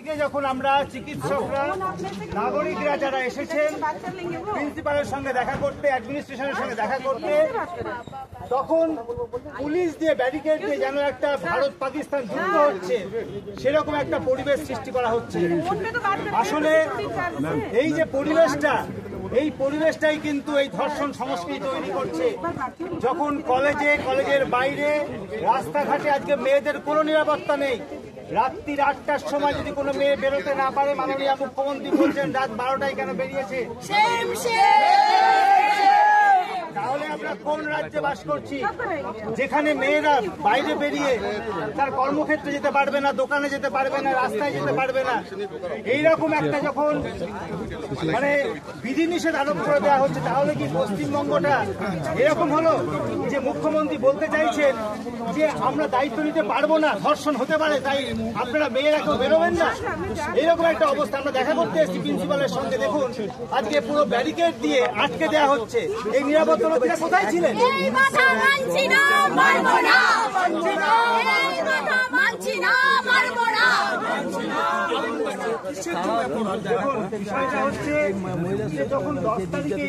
আজকে যখন আমরা চিকিৎসকরা নাগরিকরা যারা এসেছেন প্রিন্সিপালের সঙ্গে দেখা করতে, অ্যাডমিনিস্ট্রেশনের সঙ্গে দেখা করতে, তখন পুলিশ দিয়ে ব্যারিকেড দিয়ে যেন একটা ভারত পাকিস্তান যুদ্ধ হচ্ছে সেরকম একটা পরিবেশ সৃষ্টি করা হচ্ছে। আসলে এই যে পরিবেশটা, এই পরিবেশটাই কিন্তু এই ধর্ষণ সংস্কৃতি তৈরি করছে। যখন কলেজের বাইরে রাস্তাঘাটে আজকে মেয়েদের কোনো নিরাপত্তা নেই। রাত্রির 8টার সময় যদি কোনো মেয়ে বেরোতে না পারে, মাননীয় মুখ্যমন্ত্রী বলছেন রাত 12টায় কেন বেরিয়েছে? তাহলে আমরা কোন রাজ্যে বাস করছি যেখানে মেয়েরা বাইরে বেরিয়ে তার কর্মক্ষেত্রে যেতে পারবে না, দোকানে যেতে পারবে না, রাস্তায় যেতে পারবে না? এইরকম একটা যখন মানে বিধিনিষেধ আরোপ করে দেওয়া হচ্ছে, তাহলে কি পশ্চিমবঙ্গটা এরকম হলো যে মুখ্যমন্ত্রী বলতে চাইছেন যে আমরা দায়িত্ব নিতে পারবো না, ধর্ষণ হতে পারে, তাই আপনারা মেয়েরা কেউ বেরোবেন না? এইরকম একটা অবস্থা। আমরা দেখা করতে এসেছি প্রিন্সিপালের সঙ্গে, দেখুন আজকে পুরো ব্যারিকেড দিয়ে আটকে দেওয়া হচ্ছে। এই নিরাপত্তা রক্ষীরা কোথায় ছিলেন? বিষয়টা হচ্ছে যখন 10 তারিখে